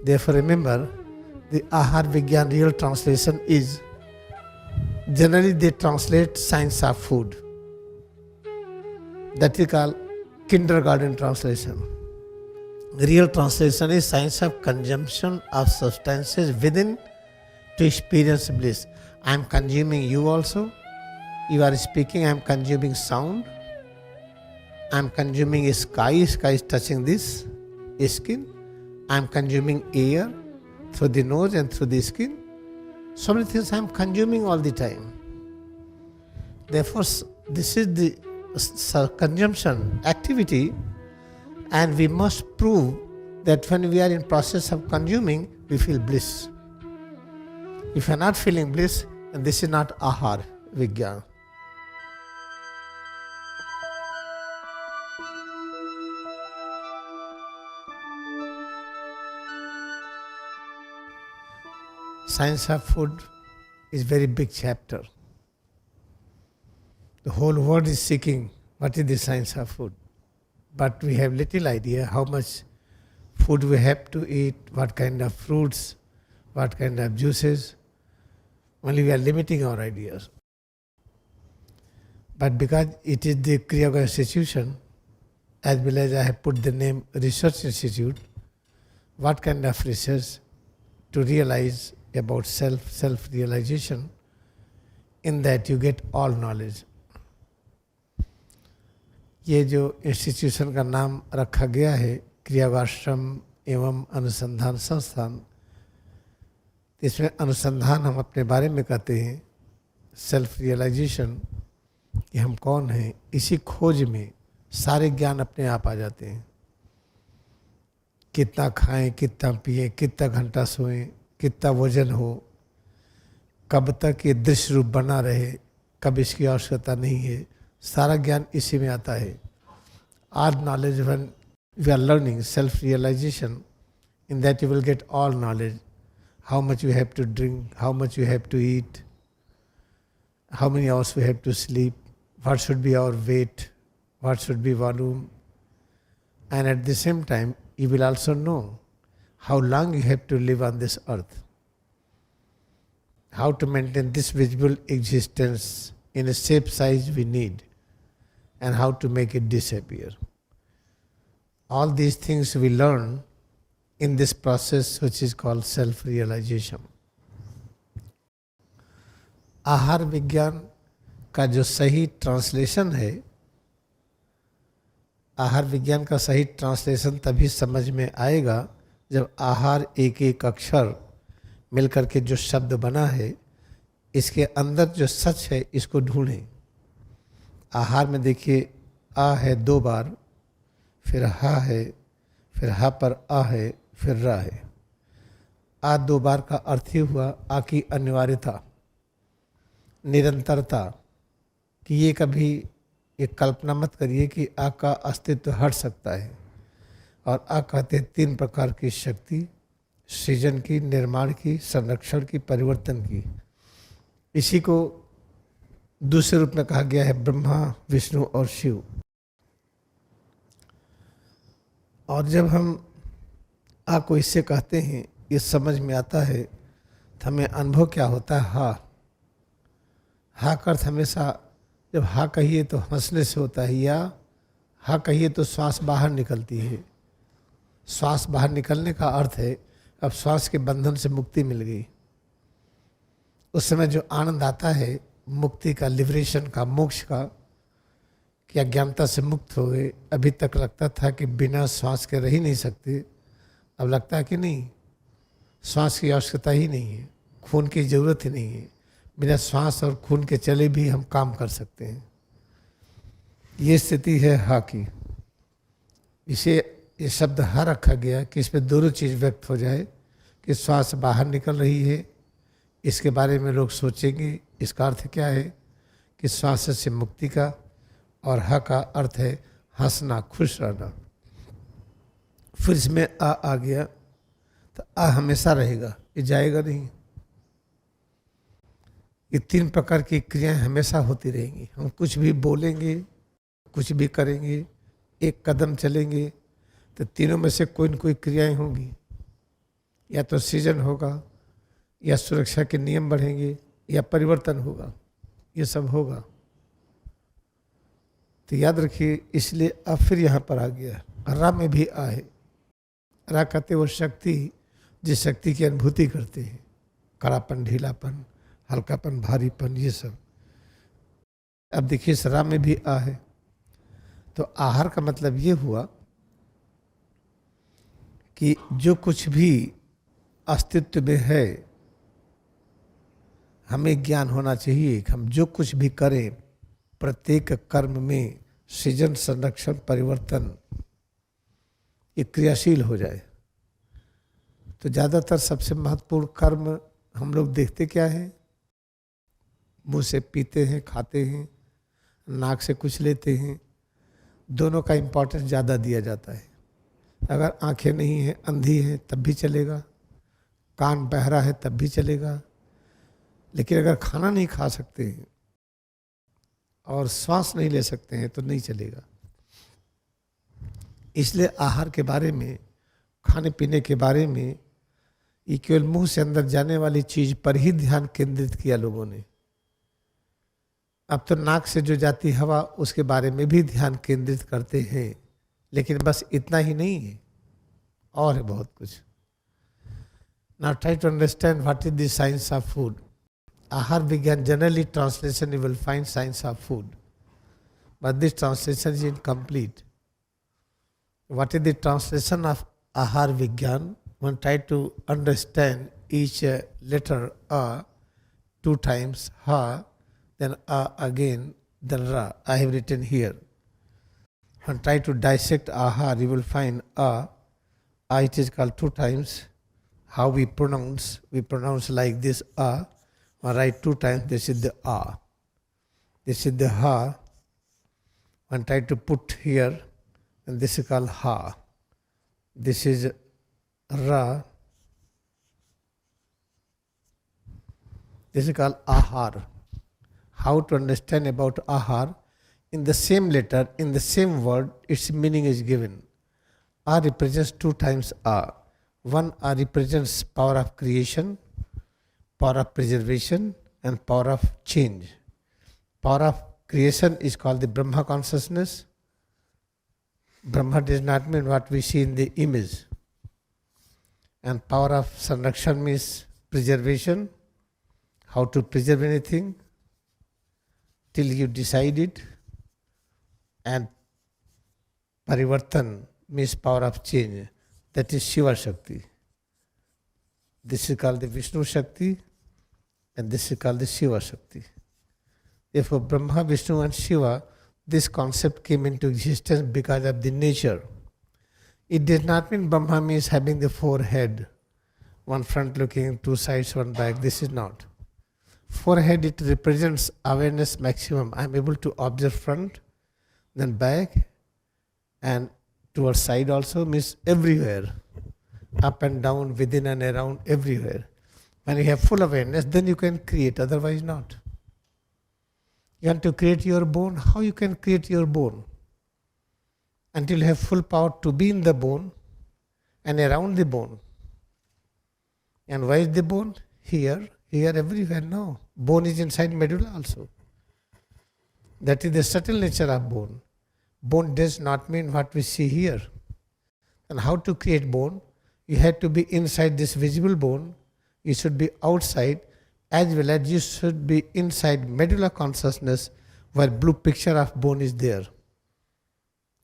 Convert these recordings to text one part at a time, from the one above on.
Therefore remember, the Ahar Vigyan real translation is, generally they translate science of food. That is called kindergarten translation. Real translation is science of consumption of substances within to experience bliss. I am consuming you also. You are speaking, I am consuming sound. I am consuming sky, sky is touching this skin. I am consuming air through the nose and through the skin. So many things I am consuming all the time. Therefore, this is the consumption activity, and we must prove that when we are in process of consuming, we feel bliss. If you are not feeling bliss, then this is not Ahar Vigyan. Science of food is very big chapter. The whole world is seeking what is the science of food. But we have little idea how much food we have to eat, what kind of fruits, what kind of juices. Only we are limiting our ideas. But because it is the Kriyayoga institution, as well as I have put the name Research Institute, what kind of research to realize about self-realization, in that you get all knowledge. ये जो institution का नाम रखा गया है क्रियावाश्रम एवं अनुसंधान संस्थान, इसमें अनुसंधान हम अपने बारे में कहते हैं, सेल्फ रियलाइजेशन कि हम कौन हैं, इसी खोज में सारे ज्ञान अपने आप आ जाते हैं. कितना खाएं, कितना पिएं, कितना घंटा सोएं, कितना वजन हो, कब तक ये दृश्य रूप बना रहे, कब इसकी आवश्यकता नहीं है, सारा ज्ञान इसी में आता है. All knowledge, when we are learning self-realization, in that you will get all knowledge. How much you have to drink, how much you have to eat, how many hours we have to sleep, what should be our weight, what should be volume. And at the same time, you will also know how long you have to live on this earth, how to maintain this visible existence in a shape size we need, and how to make it disappear. All these things we learn in this process which is called self-realization. आहार विज्ञान का जो सही translation है, आहार विज्ञान का सही ट्रांसलेशन तभी समझ में आएगा जब आहार एक एक अक्षर मिलकर के जो शब्द बना है, इसके अंदर जो सच है इसको ढूंढें. आहार में देखिए आ है 2 बार, फिर हा है, फिर हा पर आ है, फिर रा है. आ 2 बार का अर्थ ही हुआ आ की अनिवार्यता, निरंतरता, कि ये कभी एक कल्पना मत करिए कि आ का अस्तित्व हट सकता है. और आ कहते हैं 3 प्रकार की शक्ति, सृजन की, निर्माण की, संरक्षण की, परिवर्तन की. इसी को दूसरे रूप में कहा गया है ब्रह्मा, विष्णु और शिव. और जब हम आ को इससे कहते हैं, ये समझ में आता है, तो हमें अनुभव क्या होता है. हा का अर्थ हमेशा जब हा कहिए तो हंसने से होता है, या हा कहिए तो श्वास बाहर निकलती है. श्वास बाहर निकलने का अर्थ है अब श्वास के बंधन से मुक्ति मिल गई. उस समय जो आनंद आता है मुक्ति का, लिबरेशन का, मोक्ष का, कि अज्ञानता से मुक्त हो गए. अभी तक लगता था कि बिना श्वास के रह ही नहीं सकते, अब लगता है कि नहीं, श्वास की आवश्यकता ही नहीं है, खून की ज़रूरत ही नहीं है, बिना श्वास और खून के चले भी हम काम कर सकते हैं. ये स्थिति है हा की. इसे ये शब्द हा रखा गया कि इसमें दोनों चीज़ व्यक्त हो जाए, कि श्वास बाहर निकल रही है, इसके बारे में लोग सोचेंगे. इसका अर्थ क्या है कि श्वास से मुक्ति का, और हा का अर्थ है हंसना, खुश रहना. फिर इसमें आ गया तो आ हमेशा रहेगा, ये जाएगा नहीं. ये 3 प्रकार की क्रियाएं हमेशा होती रहेंगी. हम कुछ भी बोलेंगे, कुछ भी करेंगे, एक कदम चलेंगे, तो तीनों में से कोई न कोई क्रियाएं होंगी. या तो सृजन होगा, या सुरक्षा के नियम बढ़ेंगे, या परिवर्तन होगा, ये सब होगा। तो याद रखिए, इसलिए अब फिर यहाँ पर आ गया, रा में भी आ है। रा कहते वो शक्ति जिस शक्ति की अनुभूति करते हैं, कड़ापन, ढीलापन, हल्कापन, भारीपन, ये सब। अब देखिए इस रा में भी आ है, तो आहार का मतलब ये हुआ कि जो कुछ भी अस्तित्व में है, हमें ज्ञान होना चाहिए कि हम जो कुछ भी करें, प्रत्येक कर्म में सृजन, संरक्षण, परिवर्तन ये क्रियाशील हो जाए। तो ज़्यादातर सबसे महत्वपूर्ण कर्म हम लोग देखते क्या है? मुंह से पीते हैं, खाते हैं, नाक से कुछ लेते हैं, दोनों का इम्पोर्टेंस ज़्यादा दिया जाता है। अगर आंखें नहीं हैं, अंधी हैं, तब भी चलेगा, कान बहरा है तब भी चलेगा, लेकिन अगर खाना नहीं खा सकते हैं और श्वास नहीं ले सकते हैं तो नहीं चलेगा। इसलिए आहार के बारे में, खाने पीने के बारे में, ये केवल मुंह से अंदर जाने वाली चीज पर ही ध्यान केंद्रित किया लोगों ने। अब तो नाक से जो जाती हवा उसके बारे में भी ध्यान केंद्रित करते हैं, लेकिन बस इतना ही नहीं है, और है बहुत कुछ। Now try to understand what is the science of food. Ahar Vigyan, generally translation you will find science of food, but this translation is incomplete. What is the translation of Ahar Vigyan? One try to understand each letter A 2 times, Ha, then A again, then Ra. I have written here. When try to dissect Ahar, you will find A. It is called 2 times. How we pronounce like this A. Or write 2 times, this is the A. This is the Ha. When try to put here, and this is called Ha. This is Ra. This is called Ahar. How to understand about Ahar? In the same letter, in the same word, its meaning is given. A represents 2 times A. One A represents power of creation, power of preservation, and power of change. Power of creation is called the Brahma consciousness. Brahma does not mean what we see in the image. And power of sanrakshan means preservation, how to preserve anything till you decide it. And parivartan means power of change, that is Shiva Shakti. This is called the Vishnu Shakti, and this is called the Shiva Shakti. Therefore, Brahma, Vishnu and Shiva, this concept came into existence because of the nature. It does not mean Brahma means having the 4 head, one front looking, 2 sides, 1 back. This is not. 4 head, it represents awareness maximum. I am able to observe front, then back, and towards side also, means everywhere. Up and down, within and around, everywhere. When you have full awareness, then you can create, otherwise not. You want to create your bone, how you can create your bone? Until you have full power to be in the bone and around the bone. And why is the bone? Here, everywhere, no. Bone is inside medulla also. That is the subtle nature of bone. Bone does not mean what we see here. And how to create bone? You have to be inside this visible bone. You should be outside, as well as you should be inside medulla consciousness, where blue picture of bone is there,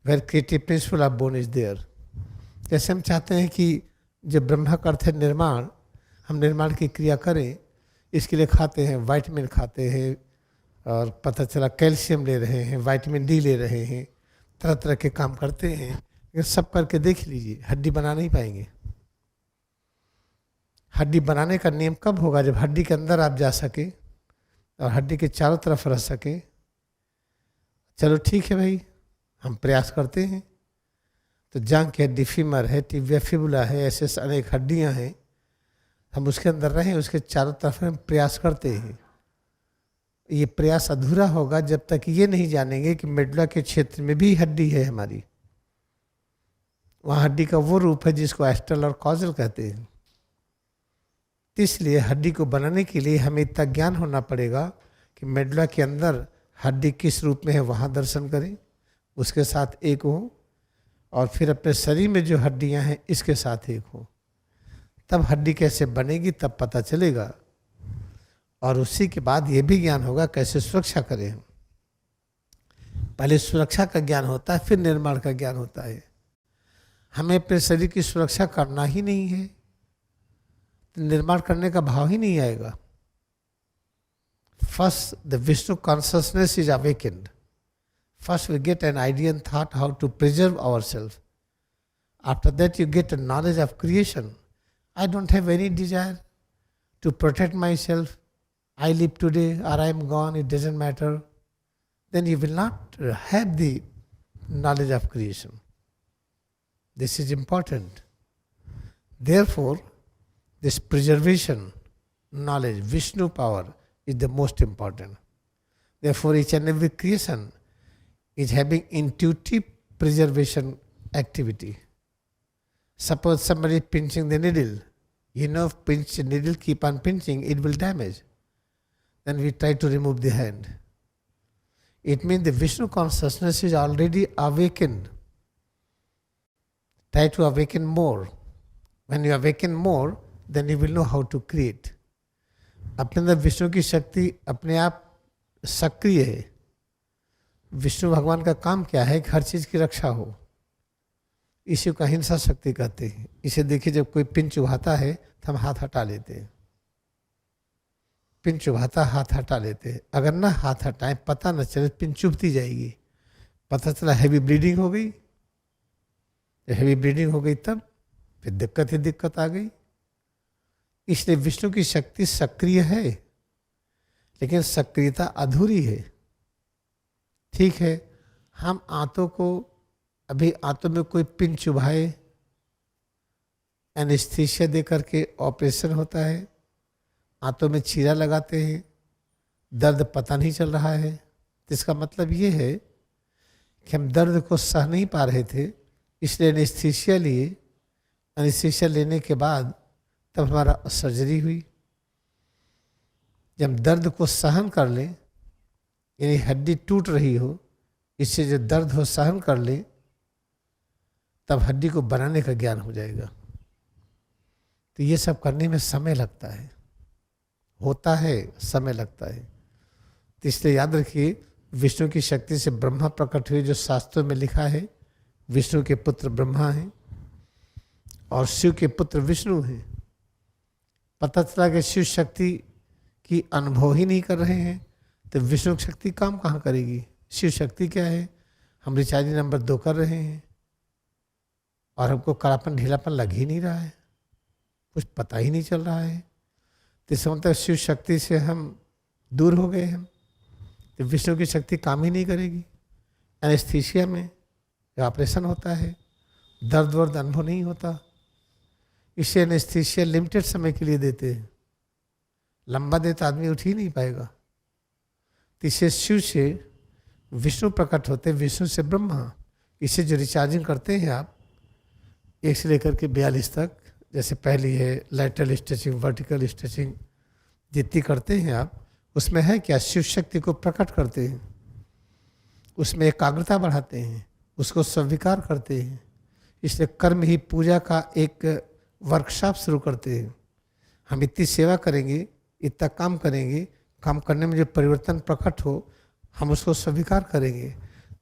where creative principle of bone is there. जैसे हम चाहते हैं कि जब ब्रह्मा का अर्थ है निर्माण, हम निर्माण की क्रिया करें, इसके लिए खाते हैं, विटामिन खाते हैं, और पता चला कैल्शियम ले रहे हैं, विटामिन डी ले रहे हैं, तरह तरह के काम करते हैं, लेकिन सब करके देख लीजिए, हड्डी बना नहीं पाएंगे। हड्डी बनाने का नियम कब होगा? जब हड्डी के अंदर आप जा सके और हड्डी के चारों तरफ रह सके। चलो ठीक है भाई, हम प्रयास करते हैं। तो जांघ है, डिफीमर है, टिबिया फिबुला है, ऐसे अनेक हड्डियां हैं, हम उसके अंदर रहें, उसके चारों तरफ हम प्रयास करते हैं। ये प्रयास अधूरा होगा जब तक ये नहीं जानेंगे कि मेडुला के क्षेत्र में भी हड्डी है हमारी। वहाँ हड्डी का वो रूप है जिसको एस्ट्रल और कॉजल कहते हैं। तो इसलिए हड्डी को बनाने के लिए हमें इतना ज्ञान होना पड़ेगा कि मेडुला के अंदर हड्डी किस रूप में है वहाँ दर्शन करें, उसके साथ एक हो, और फिर अपने शरीर में जो हड्डियाँ हैं इसके साथ एक हो। तब हड्डी कैसे बनेगी तब पता चलेगा। और उसी के बाद ये भी ज्ञान होगा कैसे सुरक्षा करें हम। पहले सुरक्षा का ज्ञान होता है, फिर निर्माण का ज्ञान होता है। हमें अपने शरीर की सुरक्षा करना ही नहीं है तो निर्माण करने का भाव ही नहीं आएगा। First the Vishnu consciousness is awakened. First we get an idea and thought how to preserve ourselves. After that you get a knowledge of creation. I don't have any desire to protect myself. I live today or I am gone, it doesn't matter. Then you will not have the knowledge of creation. This is important. Therefore, this preservation knowledge, Vishnu power, is the most important. Therefore, each and every creation is having intuitive preservation activity. Suppose somebody is pinching the needle. You know, if pinch the needle, keep on pinching, it will damage. Then we try to remove the hand. It means the Vishnu consciousness is already awakened. Try to awaken more. When you awaken more, then you will know how to create. अपने अंदर विष्णु की शक्ति अपने आप सक्रिय है। विष्णु भगवान का काम क्या है कि हर चीज की रक्षा हो। इसी को अहिंसा शक्ति कहते हैं। इसे देखिए, जब कोई पिन चुभाता है तो हम हाथ हटा लेते हैं। पिन चुभाता हाथ हटा लेते हैं। अगर ना हाथ हटाएं, पता न चले, पिन चुभती जाएगी। पता चला हैवी ब्लीडिंग हो गई। हैवी ब्लीडिंग हो गई तब फिर दिक्कत ही दिक्कत आ गई। इसलिए विष्णु की शक्ति सक्रिय है, लेकिन सक्रियता अधूरी है। ठीक है, हम आंतों को, अभी आंतों में कोई पिन चुभाए, एनेस्थीसिया दे करके ऑपरेशन होता है, आंतों में चीरा लगाते हैं, दर्द पता नहीं चल रहा है। तो इसका मतलब ये है कि हम दर्द को सह नहीं पा रहे थे, इसलिए एनेस्थीसिया लिए। एनेस्थीसिया लेने के बाद तब हमारा सर्जरी हुई। जब दर्द को सहन कर लें, यानी हड्डी टूट रही हो, इससे जो दर्द हो सहन कर ले, तब हड्डी को बनाने का ज्ञान हो जाएगा। तो ये सब करने में समय लगता है, होता है, समय लगता है। तो इसलिए याद रखिए, विष्णु की शक्ति से ब्रह्मा प्रकट हुए, जो शास्त्रों में लिखा है। विष्णु के पुत्र ब्रह्मा हैं और शिव के पुत्र विष्णु हैं। पता चला कि शिव शक्ति की अनुभव ही नहीं कर रहे हैं, तो विष्णु शक्ति काम कहाँ करेगी। शिव शक्ति क्या है, हम रिचार्ज नंबर 2 कर रहे हैं और हमको कड़ापन ढीलापन लग ही नहीं रहा है, कुछ पता ही नहीं चल रहा है। तो इसका मतलब शिव शक्ति से हम दूर हो गए हैं, तो विष्णु की शक्ति काम ही नहीं करेगी। एनेस्थीसिया में ऑपरेशन होता है, दर्द वर्द अनुभव नहीं होता, इससे एनेस्थीसिया लिमिटेड समय के लिए देते हैं। लंबा दे तो आदमी उठ ही नहीं पाएगा। तो इससे शिव से विष्णु प्रकट होते, विष्णु से ब्रह्मा। इसे जो रिचार्जिंग करते हैं आप 1 से लेकर के 42 तक, जैसे पहली है लैटरल स्ट्रेचिंग, वर्टिकल स्ट्रेचिंग, जितनी करते हैं आप, उसमें है क्या, शिव शक्ति को प्रकट करते हैं, उसमें एकाग्रता बढ़ाते हैं, उसको स्वीकार करते हैं। इसलिए कर्म ही पूजा का एक वर्कशॉप शुरू करते हैं। हम इतनी सेवा करेंगे, इतना काम करेंगे, काम करने में जो परिवर्तन प्रकट हो, हम उसको स्वीकार करेंगे।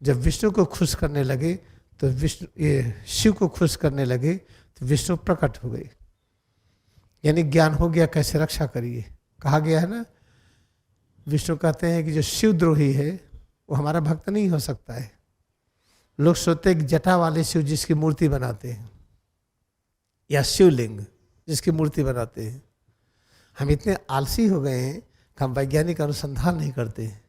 जब विष्णु को खुश करने लगे तो विष्णु, ये शिव को खुश करने लगे तो विष्णु प्रकट हो गए। यानी ज्ञान हो गया, कैसे रक्षा करिए। कहा गया है ना, विष्णु कहते हैं कि जो शिवद्रोही है वो हमारा भक्त नहीं हो सकता है। लोग सोचते हैं कि जटा वाले शिव जिसकी मूर्ति बनाते हैं, या शिवलिंग जिसकी मूर्ति बनाते हैं। हम इतने आलसी हो गए हैं कि हम वैज्ञानिक अनुसंधान नहीं करते हैं।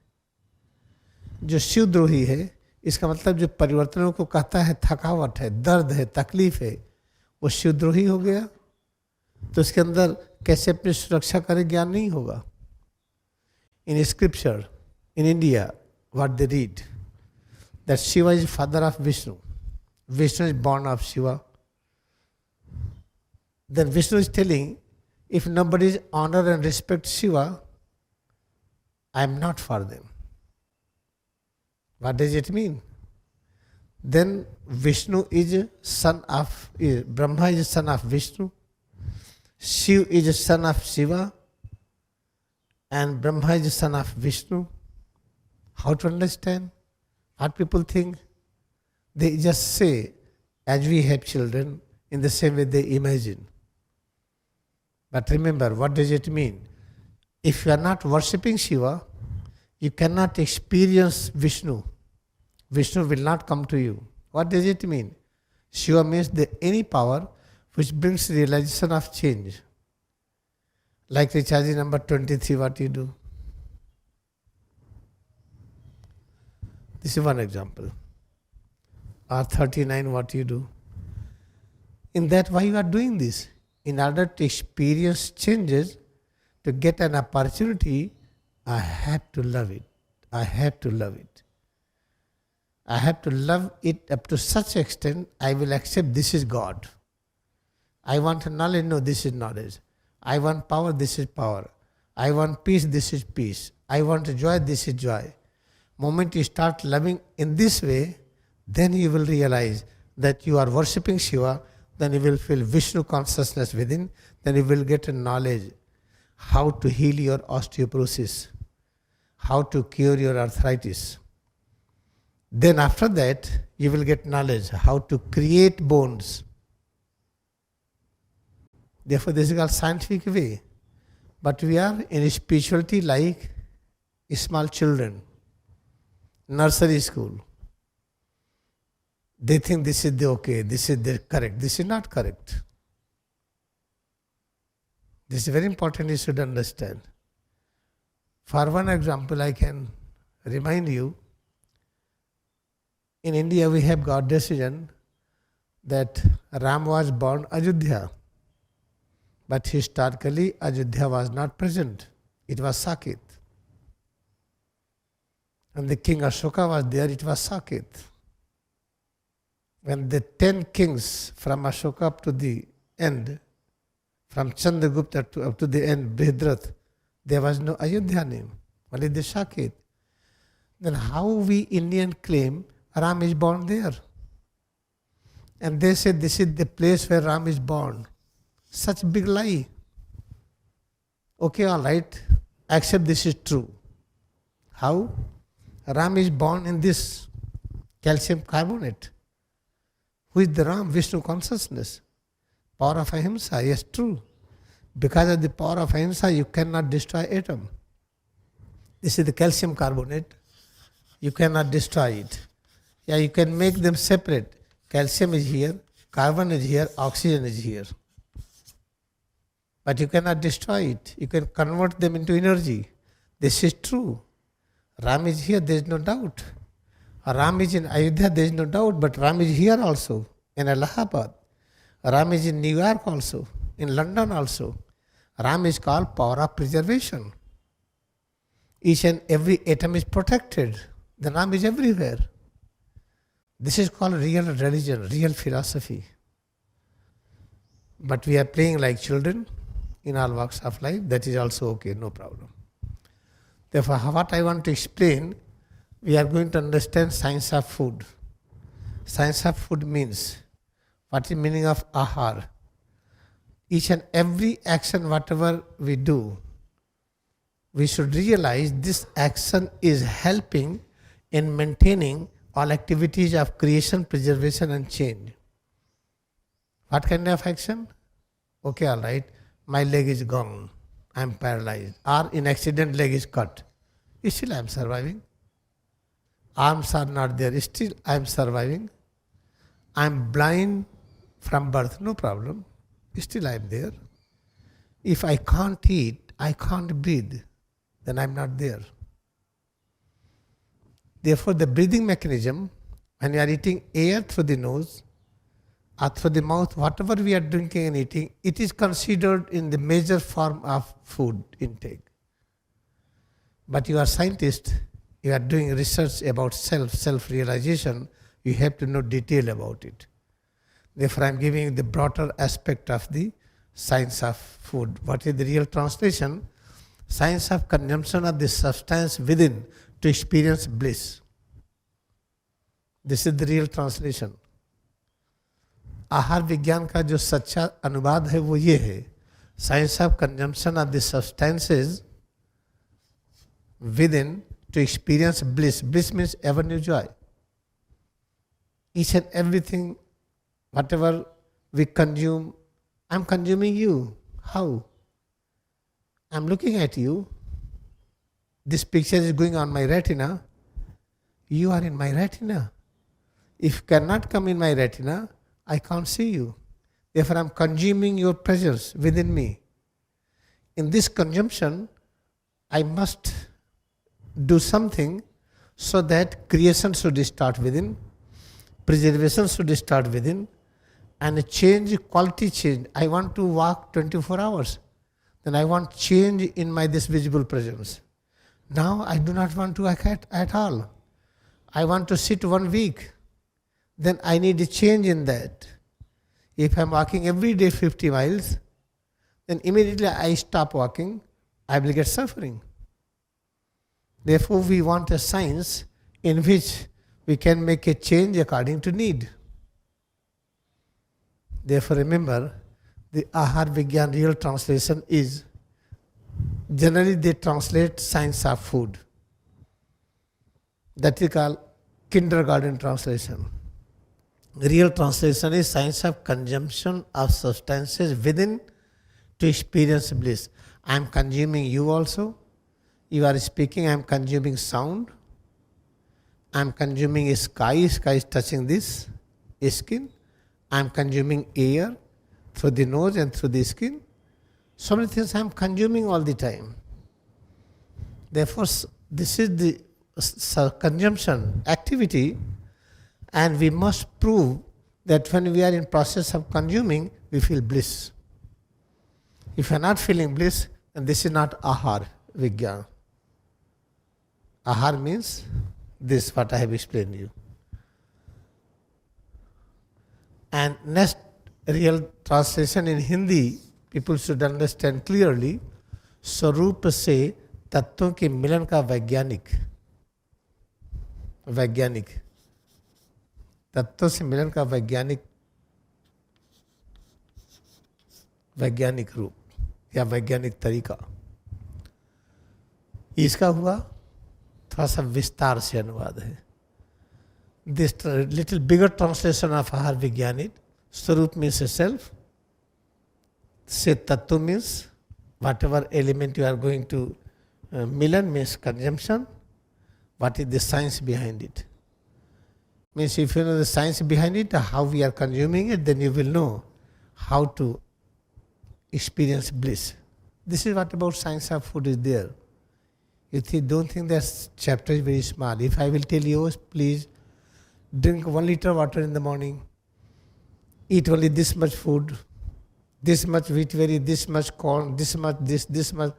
जो शिवद्रोही है, इसका मतलब जो परिवर्तनों को कहता है, थकावट है, दर्द है, तकलीफ है, वो शिवद्रोही हो गया। तो उसके अंदर कैसे अपनी सुरक्षा करें, ज्ञान नहीं होगा। इन scripture in India what they read, that Shiva is father of Vishnu, Vishnu is born of Shiva. Then Vishnu is telling, If nobody honor and respect Shiva, I am not for them. What does it mean? Then Vishnu is a son of, Brahma is a son of Vishnu, Shiva is a son of Shiva, and Brahma is a son of Vishnu. How to understand? What people think? They just say, as we have children, in the same way they imagine. But remember, what does it mean? If you are not worshipping Shiva, you cannot experience Vishnu. Vishnu will not come to you. What does it mean? Shiva means any power which brings realization of change. Like recharging number 23, what you do? This is one example. Or 39, what you do? In that, why you are doing this? In order to experience changes, to get an opportunity, I have to love it. I have to love it. I have to love it up to such extent, I will accept this is God. I want knowledge, no, this is knowledge. I want power, this is power. I want peace, this is peace. I want joy, this is joy. Moment you start loving in this way, then you will realize that you are worshipping Shiva, then you will feel Vishnu consciousness within, then you will get a knowledge how to heal your osteoporosis, how to cure your arthritis. Then after that, you will get knowledge how to create bones. Therefore, this is called scientific way. But we are in spirituality like small children, nursery school. They think this is the okay, this is the correct. This is not correct. This is very important, you should understand. For one example, I can remind you, in India we have got decision that Ram was born Ayodhya. But historically, Ayodhya was not present. It was Saket. When the king Ashoka was there, it was Saket. When the 10 kings from Ashoka up to the end, from Chandragupta up to the end, Brihadrath, there was no Ayodhya name, only the Saket. Then how we Indian claim Ram is born there? And they say this is the place where Ram is born. Such big lie. Okay, all right, accept this is true. How? Ram is born in this calcium carbonate. Who is the Ram? Vishnu consciousness. Power of ahimsa, yes, true. Because of the power of ahimsa, you cannot destroy atom. This is the calcium carbonate. You cannot destroy it. Yeah, you can make them separate. Calcium is here, carbon is here, oxygen is here. But you cannot destroy it. You can convert them into energy. This is true. Ram is here, there is no doubt. Ram is in Ayodhya, there is no doubt, but Ram is here also, in Allahabad. Ram is in New York also, in London also. Ram is called power of preservation. Each and every atom is protected. The Ram is everywhere. This is called real religion, real philosophy. But we are playing like children in all walks of life. That is also okay, no problem. Therefore, what I want to explain, we are going to understand science of food. Science of food means, what is the meaning of ahar? Each and every action, whatever we do, we should realize this action is helping in maintaining all activities of creation, preservation and change. What kind of action? Okay, all right, my leg is gone, I am paralyzed. Or in accident leg is cut. Still I am surviving. Arms are not there, still I am surviving. I am blind from birth, no problem. Still I am there. If I can't eat, I can't breathe, then I am not there. Therefore, the breathing mechanism, when you are eating air through the nose or through the mouth, whatever we are drinking and eating, it is considered in the major form of food intake. But you are scientist, you are doing research about self-realization, you have to know detail about it. Therefore, I am giving the broader aspect of the science of food. What is the real translation? Science of consumption of the substance within to experience bliss. This is the real translation. आहार विज्ञान का जो सच्चा अनुवाद है वो ये है, science of consumption of the substances within to experience bliss. Bliss means ever new joy. Each and everything, whatever we consume, I'm consuming you. How? I'm looking at you. This picture is going on my retina. You are in my retina. If you cannot come in my retina, I can't see you. Therefore, I'm consuming your presence within me. In this consumption, I must do something so that creation should start within, preservation should start within, and a change, quality change. I want to walk 24 hours. Then I want change in my this visible presence. Now I do not want to walk at all. I want to sit 1 week. Then I need a change in that. If I'm walking every day 50 miles, then immediately I stop walking, I will get suffering. Therefore, we want a science in which we can make a change according to need. Therefore, remember, the Ahar Vigyan real translation is, generally they translate science of food. That is called kindergarten translation. Real translation is science of consumption of substances within to experience bliss. I am consuming you also. You are speaking, I am consuming sound. I am consuming sky is touching this skin. I am consuming air through the nose and through the skin. So many things I am consuming all the time. Therefore, this is the consumption activity, and we must prove that when we are in process of consuming, we feel bliss. If you are not feeling bliss, then this is not Ahar Vigyan. Ahar means this, what I have explained to you. And next real translation in Hindi, people should understand clearly, स्वरूप से तत्वों के मिलन का वैज्ञानिक तत्वों से मिलन का वैज्ञानिक रूप या वैज्ञानिक तरीका, इसका हुआ थोड़ा सा विस्तार से अनुवाद है. This little bigger translation of Ahar Vigyan, Swarup means a self, Se Tattva means whatever element you are going to milan means consumption. What is the science behind it? Means if you know the science behind it, how we are consuming it, then you will know how to experience bliss. This is what about science of food is there. You don't think that chapter is very small. If I will tell you, please drink 1 liter water in the morning, eat only this much food, this much wheat berry, this much corn, this much this much.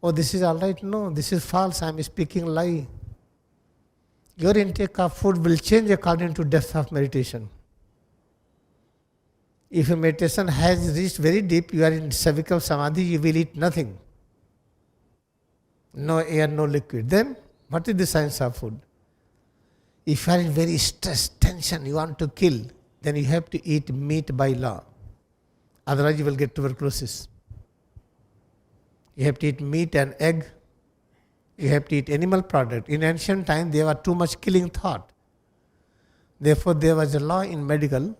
Oh, this is all right. No, this is false. I am speaking lie. Your intake of food will change according to depth of meditation. If your meditation has reached very deep, you are in cervical samadhi, you will eat nothing. No air, no liquid. Then, what is the science of food? If you are in very stress, tension, you want to kill, then you have to eat meat by law. Otherwise you will get tuberculosis. You have to eat meat and egg. You have to eat animal product. In ancient time, there was too much killing thought. Therefore, there was a law in medical.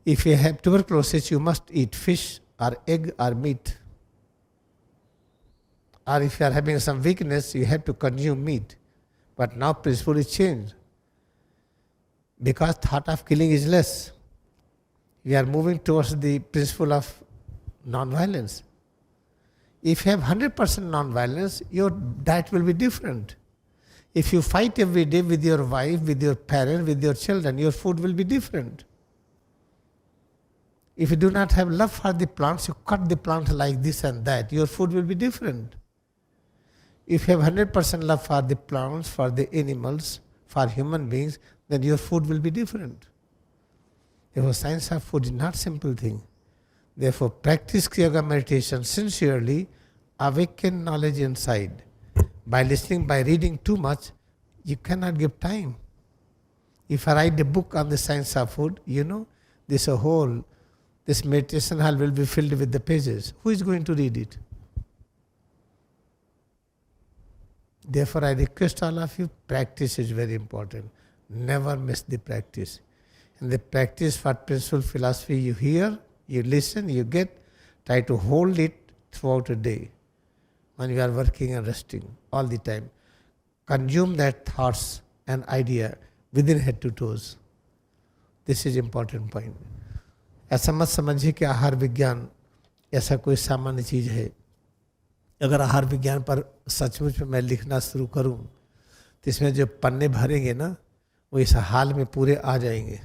If you have tuberculosis, you must eat fish or egg or meat. Or if you are having some weakness, you have to consume meat. But now principle is changed. Because thought of killing is less. We are moving towards the principle of non-violence. If you have 100% non-violence, your diet will be different. If you fight every day with your wife, with your parents, with your children, your food will be different. If you do not have love for the plants, you cut the plant like this and that, your food will be different. If you have 100% love for the plants, for the animals, for human beings, then your food will be different. Therefore, science of food is not a simple thing. Therefore, practice Kriyayoga meditation sincerely, awaken knowledge inside. By listening, by reading too much, you cannot give time. If I write a book on the science of food, this meditation hall will be filled with the pages. Who is going to read it? Therefore, I request all of you, practice is very important. Never miss the practice. And the practice, what principle philosophy you hear, you listen, you get, try to hold it throughout the day. When you are working and resting, all the time. Consume that thoughts and idea within head to toes. This is important point. ऐसा मत समझिए कि आहार विज्ञान ऐसा कोई सामान्य चीज है. अगर आहार विज्ञान पर सचमुच में मैं लिखना शुरू करूं तो इसमें जो पन्ने भरेंगे ना वो इस हाल में पूरे आ जाएंगे.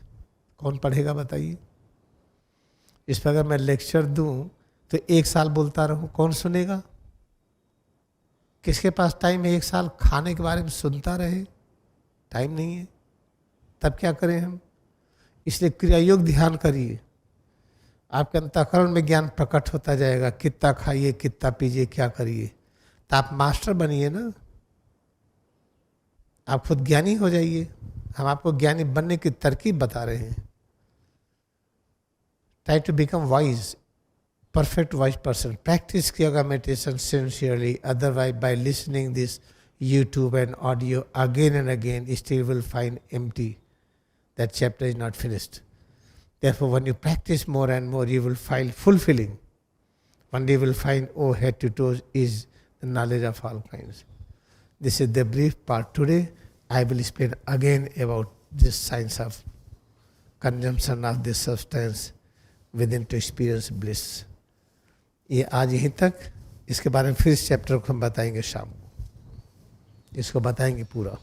कौन पढ़ेगा बताइए? इस पर अगर मैं लेक्चर दूं तो 1 साल बोलता रहूं, कौन सुनेगा? किसके पास टाइम है 1 साल खाने के बारे में सुनता रहे? टाइम नहीं है. तब क्या करें हम? इसलिए क्रिया योग ध्यान करिए. आपके अंतःकरण में ज्ञान प्रकट होता जाएगा. कितना खाइए, कितना पीजिए, क्या करिए. तो आप मास्टर बनिए ना. आप खुद ज्ञानी हो जाइए. हम आपको ज्ञानी बनने की तरकीब बता रहे हैं. Try to become wise, perfect wise person. Practice Kriyayoga meditation sincerely. Otherwise, by listening this YouTube and audio again and again, you still will find empty. That chapter is not finished. Therefore, when you practice more and more, you will find fulfilling. One day you will find, oh, head to toes is the knowledge of all kinds. This is the brief part. Today, I will explain again about this science of consumption of this substance within to experience bliss. ये आज यहीं तक. इसके बारे में फिर इस chapter को हम बताएंगे शाम को. इसको बताएंगे पूरा.